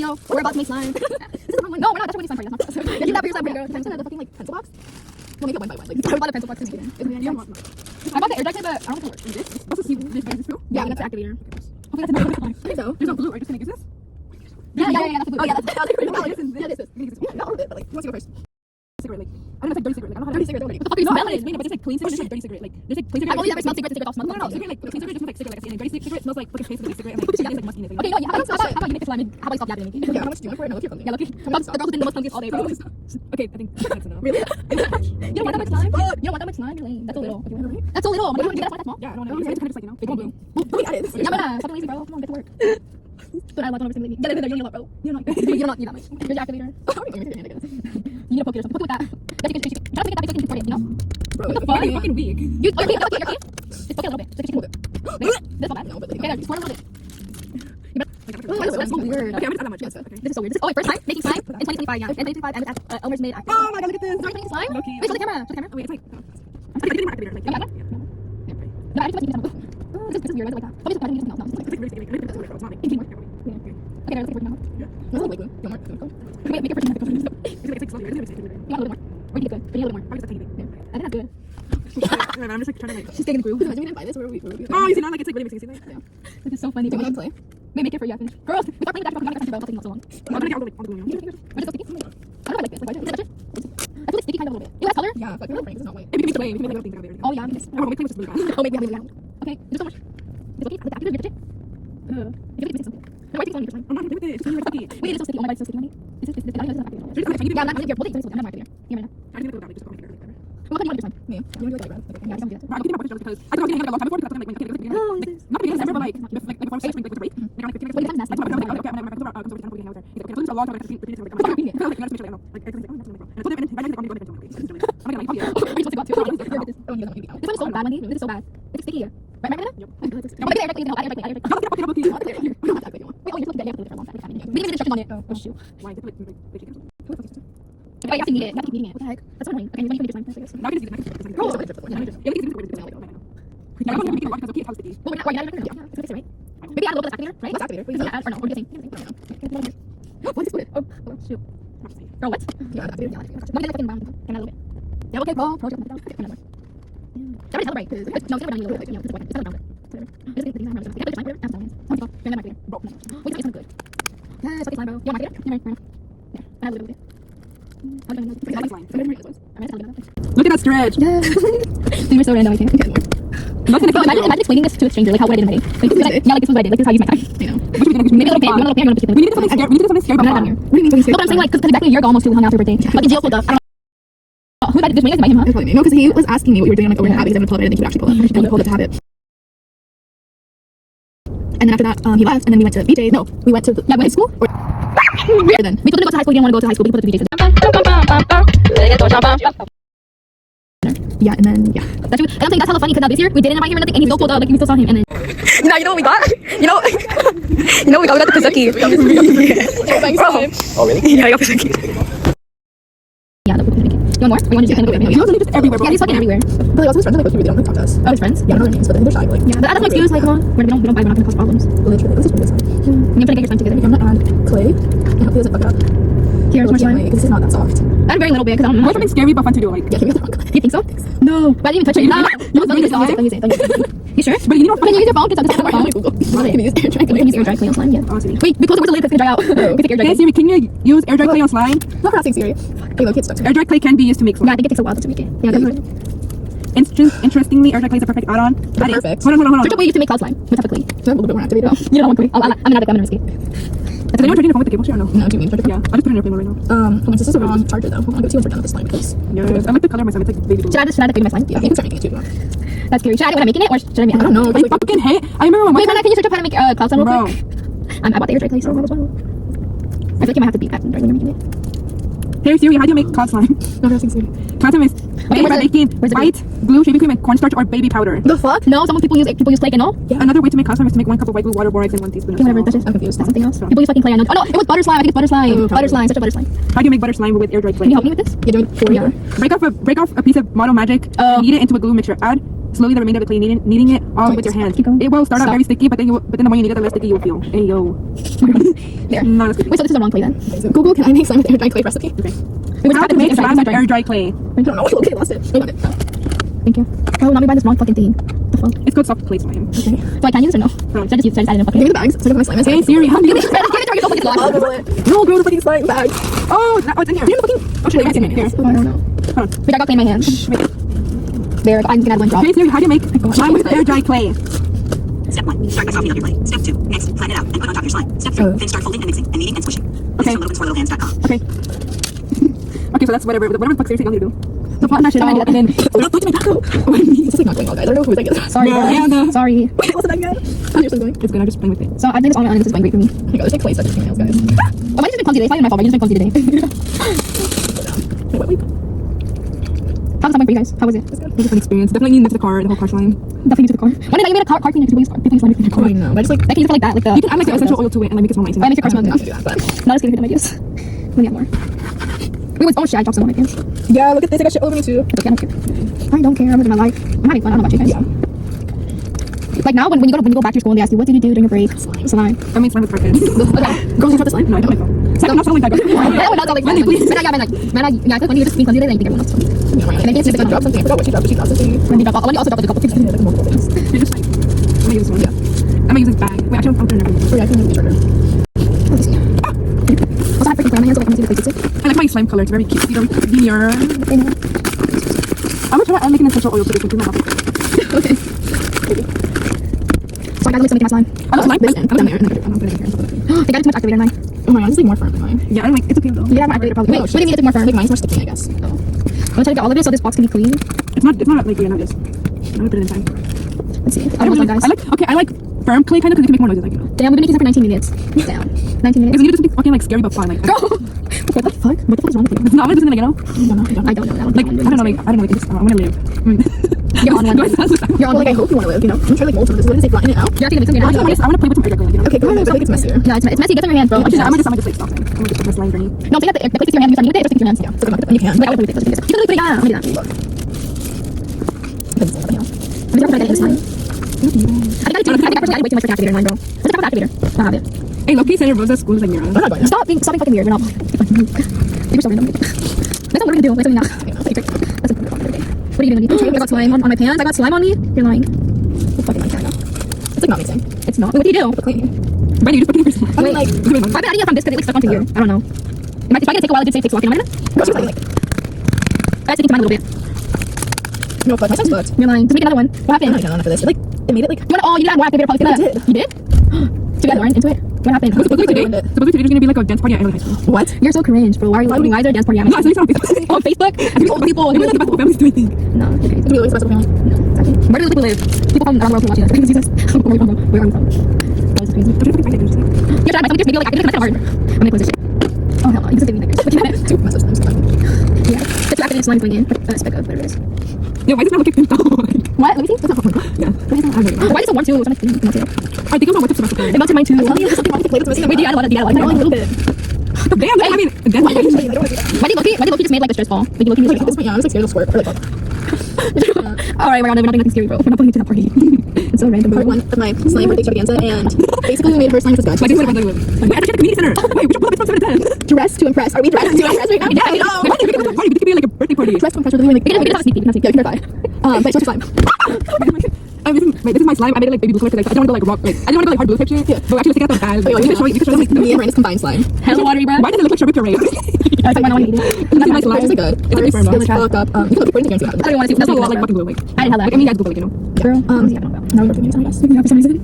know, we're about to make slime. No, we're not. That's what we need slime for. That's not. You do that for your slime, girl. I'm the fucking like pencil box. We'll make it one by one. Like, I bought a pencil box. I bought the air jacket, but I don't think it works. This? What's the this? Is this true? Yeah, that's the activator. Hopefully that's enough. I think so. There's no blue, right? Just gonna use this? Yeah, that's the blue. Oh, yeah, that's the blue. Yeah, this is. Yeah, not all of it, but like, you want to go first? Cigarette, like, I don't know if it's like dirty cigarette. Like, I don't know how to dirty cigarette. What the fuck are you smelling? But it's like clean cigarette, like dirty cigarette. Like, there's like clean cigarette. I've only ever smelled cigarette all smell. No, cigarette like clean cigarette just smells like cigarette, like I say, and dirty cigarette smells like fucking face of a cigarette. And like, it's like musky. Okay, no, yeah. How about you make it slime? How about you stop yapping me? Yeah, how much do you want for it? No, look here. Yeah, look here. The girl who did the most funkiest all day, bro. Okay, I think that's enough. Really? You don't want that much slime? You don't want that much slime? You're lame. That's a little. That's so little. You gotta want that small? Yeah, I don't know. It's kind of just like, you know, big one boom. We got it. Yeah, but stop lazy, bro. Come on, get to work. But I like one lately. Get it there. You don't need a lot, bro. You don't need that much. You're the activator. You need to poke it or something. Poke it with that. Try to make it that big so you can support it, you know? Bro, what the fuck? You're fucking weak. You're clean. Just poke it a little bit. Just poke it. That's not bad. No, but like, okay, just pour it a little bit. That's so weird. Okay, I'm gonna add that much. Yes, okay. This is so weird. Oh, wait, first time making slime in 2025, yeah. In 2025, and with Elmer's made. Oh my god, look at this. Sorry, making slime? Okay. Wait, show the camera. Show the camera. Oh, wait, it's like. I'm getting more activator. Like, yeah. No, I just want to this is weird. Why is it like that? Probably just bad when you just melt. It's like really sticky. It's not making more. Okay, let's take it now. Yeah. That's a liquid. You want more? Wait, make it for it's like slowly. You want a little more? Or you need good? We need a little more. Probably just a tiny bit. Yeah. I think that's good. I'm just like trying to like. She's taking the groove. Imagine we didn't buy this. Where would we? Oh, you see now, like it's like really mixing. Yeah. This is so funny. Do we play? Wait, make it for you. Girls, we thought playing that. We're not gonna taking not so long. I'm gonna get all the glue. We're just so sticky. I don't know like this. Like, why did it? I feel like sticky kind of a little bit. It has color. Yeah, but we're not white. Maybe it's white. We can make things out there. Oh yeah. Oh, we can just blue. Oh, maybe I'm blue. Okay, there's so much. It's okay. I think it's something. No, I think it's only I'm not gonna do with it. It's so sticky. Wait, it's so sticky. Oh my god, it's so sticky. This is I don't know if it's yeah, I'm not here. We'll take I'm not here. Yeah, right now. I think it's about just go here. What do you want to do? Me. You want to do it like yeah, I don't do that. I'm thinking about because I thought I was getting a long time before because I'm like not because ever but like before stage with the break. Like on 15 minutes. That's what I'm like okay, I'm going to comes over to hang out there. He's like, it's a long time to repeat it like I'm like, you know, just make sure I know. Like I think and I told him and I just like I'm going to I'm like, oh yeah. We're supposed to go to this one's so bad, Wendy. This is so bad. It's sticky here. Right, Marina? Yep. No, but the air help. Wait, oh, you have to look at that. You have to leave it there a long time. We didn't even instruction on it. Oh shoot. Why? Oh, you have to knead it. You have to keep kneading it. What the heck? That's so annoying. Okay, when you can do slime, I guess. Now we can just use it. Oh, yeah, we can use it. Yeah, I'm going to watch because okay, how's sticky. Well, we're not going to yeah, it's right. Maybe add a little bit of activator, right? What's activator? What do you add or no? What do you think? I don't know. What is it? Oh, shoot. Girl, what? Yeah, activator. Yeah, activator. Let me get the fucking brown. Can I a little bit? Yeah, okay, bro. Project. That might celebrate because no, it's never done a little bit. You know, it's like it's not around it. Just get the things I'm not. Yeah, but it's fine. I'm sorry. You're not activator. Bro, no. Wait, it's not good. Yes, okay, slime, bro. You want activator? Yeah, right. Yeah, I have a little bit. Look at that stretch. Yeah. You were so random, I think. Imagine explaining this to a stranger, like how would I do in a wedding? Like, yeah, like this was what I did. Like this is how I use my time. You know. Maybe a little pain. We need something scary. We need something scary. I'm not done here. What do you mean something scary? No, but I'm saying like because exactly a year ago almost too, we hung out for your birthday. Like Jill pulled up. I don't know. Who that? Did Wayne invite him? Huh? No, because he was asking me what you were doing like over the habit. He didn't think he would actually pull up. And pulled up to have it. And then after that, he left, and then we went to BJ's. No, we went to high school. Weird then. We told him to go to high school. He didn't want to go to high school. We put it to BJ's. Yeah, and then yeah. That's true. I don't think that's hella funny because now this year we didn't invite him or nothing, and he still pulled up like we still saw him. And then you know what we got? You know we got the Kazuki. Oh really? Yeah, I got Kazuki. Yeah, the Kazuki. You want more? Or you want to just kind of go He was just everywhere. Yeah, he's fucking everywhere. But like also his friends like they don't like talk to us. Oh, his friends? Yeah, I don't know their names, but they're shy. Like yeah, that's my excuse. Like, come on, we don't buy. We're not gonna cause problems. Literally, this is pretty good. You're gonna get your time together. I'm gonna add clay. I hope he doesn't fuck it up. Here's more slime. Because this is not that soft. I'm very little bit because I don't know. Something scary but fun to do. Like yeah, give me the wrong. You think so? No, but I didn't even touch it. Don't use it. You sure? But you know what? Can you use your phone? Can you Google? Can you use air dry clay? Can you use air dry clay on slime? Yeah. Honestly. Wait, we close the lid because it's gonna dry out. We take air dry clay. Hey Siri, can you use air dry clay on slime? Not for asking Siri. Hey, look, it's stuck. Air dry clay can be used to make slime. Yeah, I think it takes a while to make it. Yeah, interestingly, air dry clay is a perfect add-on. Perfect. Hold on. Such a way used to make cloud slime. With typically. A little bit more activated. You don't want to. I'm an addict. I'm gonna risk it. Is anyone charging your phone with the cable share or no? No, do you mean? Yeah, I'll just put it in your phone right now. My sister's wrong charger though. I'll give it to you for done with this slime because. Yes, I like the color of my slime. It's like baby blue. Should I add the my slime? Yeah, you can start making it too. That's scary. Should I add it when I'm making it or should I make it? I don't know. I fucking hate. I remember when. Wait, can you search up how to make cloud slime real quick? I bought the air dry clay so as well. I feel like you might have to beat that when you're making it. Hey Siri, how do you make cloud slime? No, that's Siri. Cloud slime is made by making white glue, shaving cream, and cornstarch or baby powder. The fuck? No, some people use clay and all. Yeah. Another way to make cloud slime is to make 1 cup of white glue, water, borax, and 1 teaspoon of whatever. That's just I'm confused. That's something else. People use fucking clay. I know. Oh no, it was butter slime. I think it's butter slime. Butter slime. Such a butter slime. How do you make butter slime with air dry clay? Can you help me with this? You're doing it for you. Break off a piece of Model Magic. Knead it into a glue mixture. Add slowly the remainder of the clay, kneading it all with your hands. Keep going. It will start out Stop. very sticky, but then the more you knead it, the less sticky you'll feel. Hey yo. There. No, that's good. Wait, so this is the wrong clay then? Google, can I make slime with air dry clay recipe? Okay. Wait, How to make slime with air dry clay? I don't know. Okay, lost it. I got it. Thank you. Oh, now we buy this wrong fucking thing. The fuck? It's called soft clay slime. Okay. So I can use this or no? No. Should I just add it in a fucking... Give me the bags so I can my slime. Hey Siri, how do you Give it to her, you don't fucking I'll slime. Google it. No, grow the fucking slime bag. Oh, it's in here. You're the fucking. Oh, shit, I see it here. Oh, I don't know. Hold on. Wait, I got clay in my hand. There, I'm gonna add one drop. Okay, Siri, how do you make slime with air dry clay? Step 1. Start by softening up your clay. Step 2. Mix, flatten it out, and put on top of your slime. Step 3. Then start folding and mixing, and kneading and squishing. This is from littlehands.com. Okay. Okay, so that's whatever the fuck Siri tells you to do. So flatten that shit out, and then Look at my taco. This is like not going well, guys. I don't know who that is. Sorry, No, guys. yeah, no. Sorry. Wait, what's it again? How's yours going? it's good. I'm just playing with it. So I think this all my onions is going great for me. Oh my god, this like clay such nails, guys. Oh, mine's just been clumsy today. It's not even my fault. Mine's just been clumsy today. Wait, How's that going for you guys? How was it? It was a fun experience. Definitely needs the car slime. Definitely use the car. When did I made a car cleaner? People use slime in the car. I know, but I just like I can use it for like that, like the. You can add like essential oil to it and like make it smell nice. I make your car smell I'm good. not gonna do that, but Not as good as my ideas. Let me have more. Wait, oh shit, I dropped some on my pants. yeah, look at this. I got shit over me too. It's okay, I don't care. I don't care. I'm living my life. I'm having fun. I don't know about you guys. Yeah. Like now, when you go back to your school and they ask you, what did you do during your break? Slime. I mean slime with purpose. Okay. Girls, you try the slime? No, I don't like that. Second, not something like that. That would not sound like Wendy, please. Man, yeah, I feel like when you just speak clumsy, then I think everyone else. And I can't see if I dropped something. I forgot what she dropped. She dropped something. When you also dropped like a couple things. Like multiple things. You're just like, I'm gonna use this one. Yeah. I'm gonna use this bag. Wait, actually, I'll turn it over. Oh yeah, I can use the trigger. Let me see. Also, I have freaking clear on my hands, so like, I'm gonna see the places. I like my slime color. It's very cute. Very linear. I'm gonna try making essential oil to this one too. Okay. So I gotta make some slime. I love slime. This end. I'm gonna put it here. They got too much activator in mine. Oh my god, this is like more firm than mine. Yeah, I'm like, it's okay though. You have my activator probably. Wait, Wait, what do you mean it's more firm? Like mine's more sticky, I guess. I'm gonna try to get all of it so this box can be clean. It's not like, yeah, not this. I'm gonna put it in time. Let's see. I don't know, know, I like firm clay kind of because it can make more noises, like, you know. Damn, we've been making this for 19 minutes. Damn. 19 If minutes. you need to do something fucking like scary but fun, like, Girl! What the fuck? What the fuck is wrong with you? it's not, I'm gonna do something like, you know, I don't know that one. like, I don't know, like, I don't know, like, it's just, I'm gonna live. You're on one. Go ahead. You're on Well, like I one. hope you want to live, you know. I'm trying to like mold some of this. What did it say? Flatten it out? You're actually gonna make something. I wanna play with some air clay, like, you know. Okay, go ahead. I think it's messier. Yeah, it's messy. Get some in your hands, bro. Actually, I'm gonna just stop it. I'm gonna just put my slime journey. No, take the place in your hand. You start with it. Just stick your hands. Yeah, so good luck with it. You can. Like I would put it. You can put it. Yeah, I'm gonna do that. I'm just gonna get it in slime. I think I personally added way too much for the activator in mine, bro. What's the activator? I have it. Hey, Loki said Rosa's school is like near us. I'm not buying it. Stop being fucking weird. We're not. You're so random. That's what we're gonna do. That's what we're not. That's a good one. What are you doing? I got slime on my pants. I got slime on me. You're lying. It's fucking like China. It's like not mixing. It's not. Wait, what do you do? But cleaning. Wendy, you just put it in your I mean, like, I've been adding it from this because it like stuck onto here. I don't know. It might gonna take a while. It did say it takes walking. Am I gonna? girl, she's like, I have to think mine a little bit. no, but my son's fucked. You're lying. Just make another one. What I'm not happened? done for this. It, like, it made it like. You want? Oh, you didn't add more activator. Probably. I did. You did? So you got Lauren into it. What happened? Supposedly today there's gonna be like a dance party at High School. What? You're so cringe, bro. Why is there a dance party? No, it's not on Facebook. On Facebook? People. Maybe that's the best families do, I think. No, you're crazy. Do we always supposed to be like, Where do people live? People from around the world who watch that. Jesus. Where are we from? That was crazy. You're trying to make this video like I think it's hard. I'm gonna close this shit. Oh hell no, you just did me like this. two massive slimes? Yeah. It's activated slime going in. Speck of whatever it is. Yeah, why does it not look like What? Let me see. That's not Yeah. Why does it want to? It's not I think I'm about to It melted mine too. There's something wrong with the plate that's missing. Wait, do you add a lot? Do you add Only a little bit. Damn, I mean, dance party. I don't want to do that. Why do Loki just made like a stress ball? Like you Loki Like, at this point, yeah, I was like scared of squirt. Or like, Alright, we're not doing nothing scary, bro. We're not playing to that party. It's so random, bro. part one of my slime birthday extravaganza, and basically we made her slime, which was Like, good. wait, I actually at the community center. Wait, we should pull up from 7 to 10. Dressed to impress. Are we dressed to impress right now? Yeah, I know. Why do you make a party? This could be like a birthday party. Dressed to impress. We're doing like. We can have a sneak peek. Yeah, you can verify. But it's just slime. This is my slime. I made it like baby blue color because I don't want to go like rock. Like I don't want to go like hard blue type shit. Yeah. But actually, take out the bag. Wait, You can show like me and Brandon's combined slime. Hella watery, bro. Why does it look like strawberry puree? I think I want to eat it. This is my slime. It's good. It's really firm. It's fucked up. You can look for it and see I don't want to see. That's a lot like bro. fucking blue. Like I didn't have that. like, I mean, you guys Google it, you know. Girl, Now we're doing it, I guess. yeah, for some reason.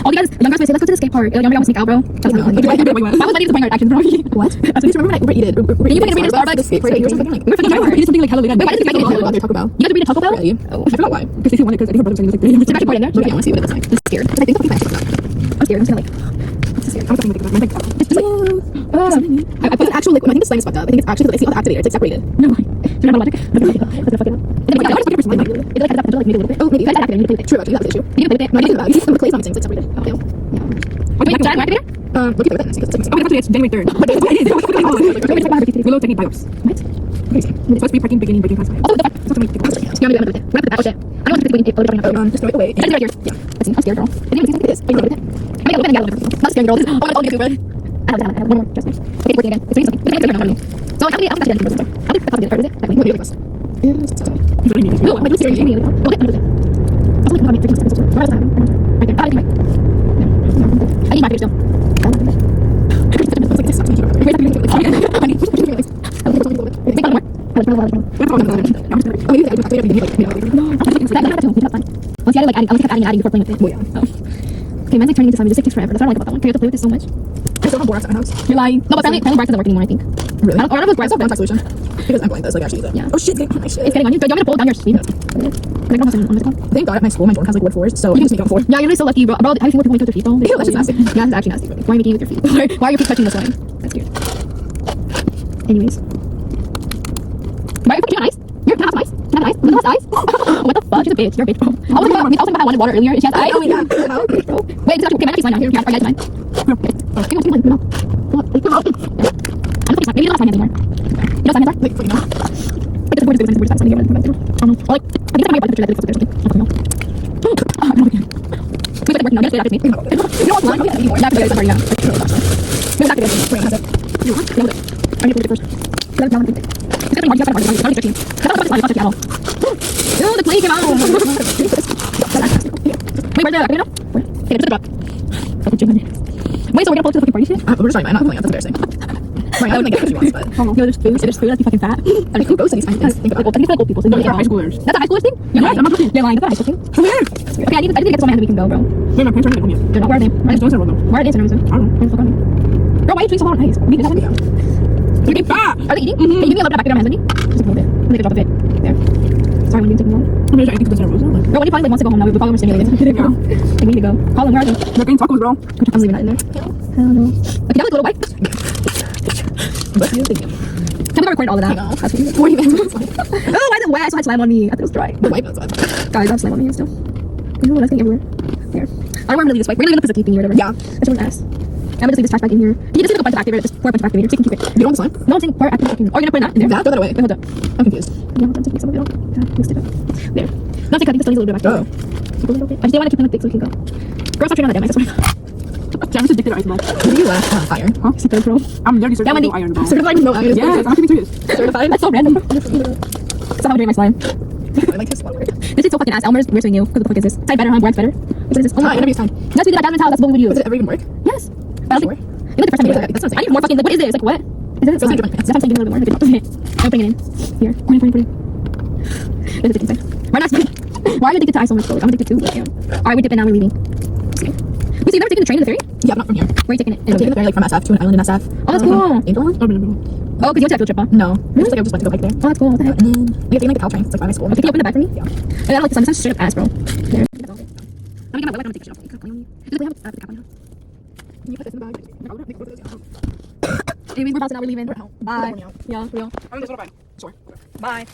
All you guys, young guys may say, let's go to the skate park. Young guys want to sneak out, bro. That's not Wait, funny. wait. Why was Wendy disappointing our actions, bro? What? I just remember when I Uber eated. You can read Starbucks. Skate park. You were something like. We're I remember eating something like hella late at Wait, why night. did you I don't know. Taco Bell. You guys read a Taco Bell? Really? Oh. I forgot why. Because Stacey wanted, because I think her brother was saying like 3 Is it actually part in there? Maybe I want to see what it looks like. I'm scared. I think something like. I'm scared. I'm just gonna like. It's scary. I was talking like that. I put an actual liquid. I think the slime is fucked up. I think it's actually because I see all the activator. It's like separated. No. You're not logic. That's gonna fuck it up. Is it like heads up like maybe a little bit? Oh, maybe. Guys, activator. You need to play with it. True, actually, that's the issue. You need to play with it. No, I didn't. You see some of the clay's not mixing. It's like separated. Oh, ew. Yeah. Wait, Jack, activator? Look at it. Because it's like Okay, actually, it's January 3rd. Wait, wait, wait. Willow technique biops. What? Supposed to be parking beginning breaking fast. Also, what the fuck? Supposed to make You want me to do it? Wrap it up. Oh shit. don't want to wait for it. Just throw it away. It's right here. Yeah. I'm scared, girl. It didn't even taste like this. It is. I mean, I got it. I'm not scared, girl. I'm gonna get through it. I have one more. Just nice. Okay, it's working again. It's doing something. But it's doing something. So, how many? I'll just actually end it. How did the is it? Like, what do you think? Yeah, it's so No, I'm like, scared. Okay, I'm gonna do it. I'll like, I'm freaking seconds. Right there. Right there. I need my fingers still. it's like this sucks. Wait, I need to honey. Think about more. Oh, you have to do it. No, that's fine. Once you added, like, I kept adding before playing with it. Well, yeah. Okay, mine's like turning into slime. It just like takes forever. That's what I like about that one. You have to play with this so much. I still have borax at my house. You're lying. No, but apparently Brax doesn't work anymore, I think. Really? I don't know if Brax It's not a contact solution. Because I'm blind, though, so I actually use it. Yeah. Oh shit, get on my shit. It's getting on you. Do you want me to pull down your sleeve? Like, I don't have something on this one. Thank God at my school, my dorm has like wood floors, so you can just make it on the floor. Yeah, you're really so lucky, bro. Bro, have you seen what people do with their feet, though? Ew, that's just nasty. Yeah, it's actually nasty. Why are you making it with your feet? Why are your feet touching the slime? That's weird. Anyways. Why are you putting on ice? You're not ice. Not ice. Look at ice. What the fuck? She's a bitch. You're a bitch, bro. I was thinking about I wanted water earlier. She has ice. Oh my God. Wait, this is actually okay. Mine actually slime now. Here, are you guys mine? I'm not maybe you don't have slime anymore. You don't slime anymore? Like, you know. But it's a weird spot. Something here. I don't know. Or like, I guess I might have picture that it's something. I don't know. I don't know. Wait, it's working now. Get it. Me. You don't want slime anymore. Yeah, because it's already now. Maybe that could be it. Wait, has it? You want? Yeah, I need to put it first. Because now I'm going to it's getting hard. You have to hard. It's already 13. That's not much slime. It's not at all. Ew, the clay came out. Wait, where's the you know? Where? Okay, just a drop. Wait, so we're gonna pull up to the fucking party shit? We're just trying, I'm not playing. That's embarrassing. Right, I wouldn't get it if she wants, but. Yo, there's food. There's food. Like, you fucking fat. I mean, who goes to these things? Think about it. I think it's like old people. So They're high schoolers. That's a high schoolers thing? You're lying. I'm not joking. You're lying. That's a high school thing. Come here. Okay, I need to get so mad that we can go, bro. Wait, my parents are gonna come here. They're not. Where are they? I just don't say what though. Where are they? I don't know. Where the fuck are they? Bro, why are you drinking so hard on ice? We did that one? You're getting fat. Are they eating? Can you give me a little bit back in my hands, Wendy? Just a little bit. Make a drop of it. There. Sorry, Wendy, taking long. I'm gonna try anything to Rosa. Like, Bro, Wendy probably like, wants to go home now. We're probably more stimulated. yeah. Like, we need to go. Call them. Where are they? They're getting tacos, bro. I'm leaving that in there. Hell no. Okay, you have like a little wipe? What are you thinking? Can we record all of that? No. That's 40 minutes. Oh, why is it wet? I still had slime on me. I thought it was dry. The wipe, that's what. Guys, I have slime on me still. You know what? That's getting everywhere. Here. I don't want to leave this wipe. We're gonna leave the thingy or whatever. Yeah. That's what I'm ass. I'm gonna just leave this trash bag in here. You just leave a bunch of activator. Just pour a bunch of activator so you can keep it. You don't want slime? No, I'm saying pour activator. Oh, you're gonna put that in there? That? Throw that away. Wait, hold up. I'm confused. Yeah, hold on. Take some of it off. Yeah, mixed it up. There. No, take out. You can still use a little bit of activator. Keep a little bit. I just want to keep them thick so we can go. Girl, stop turning on the demo. I swear. Jam is addicted to ice block. When do you last on fire? Huh? She's third pro. I'm nearly Yeah, certified Wendy. no iron, bro. Certified no iron. Yes, I'm keeping serious. Certified? That's so random. That's how I'm doing my slime. I like this one word. This is so fucking ass. Elmer's, we're doing you. What the fuck is this? Type better, huh? Works better. What is this? Oh Ah, my interview's time. Yes, we did at Jasmine's house. That's what we would use. Does it ever even work? Yes. But I don't Sure. think. You know the first time we did it. That's what I'm I need more fucking. Like, what is this? Like, what? Is it? Feels like different. That's what I'm saying. Give me a little bit more. Okay. I'm putting it in. Here. Put it. There's a thing inside. Why not? Why are you addicted to ice so much? Though? I'm addicted too. Like, yeah. Alright, we dip it now. We're leaving. See. Wait, so you've never taken the train to the ferry? Yeah, but not from here. Where are you taking it? I'm taking the ferry like from SF to an island in SF. Oh, that's cool. Angel Island? Oh, because you went to that field trip, huh? No. It's like I just went to go hike there. Oh, that's cool. What the heck? And then we have taken like the Caltrain. It's like by my school. Okay, can you open the back for me? Yeah. I gotta like this. I'm straight up ass, bro. There. Let me get my wet. I'm gonna take a shit off. You can't play on me. Just like have the cap on you. Can you put this in the bag? Anyways, we're bouncing out. We're leaving. We're out. Bye. We're going out. Yeah, real. I'm just certified. Sure. Bye.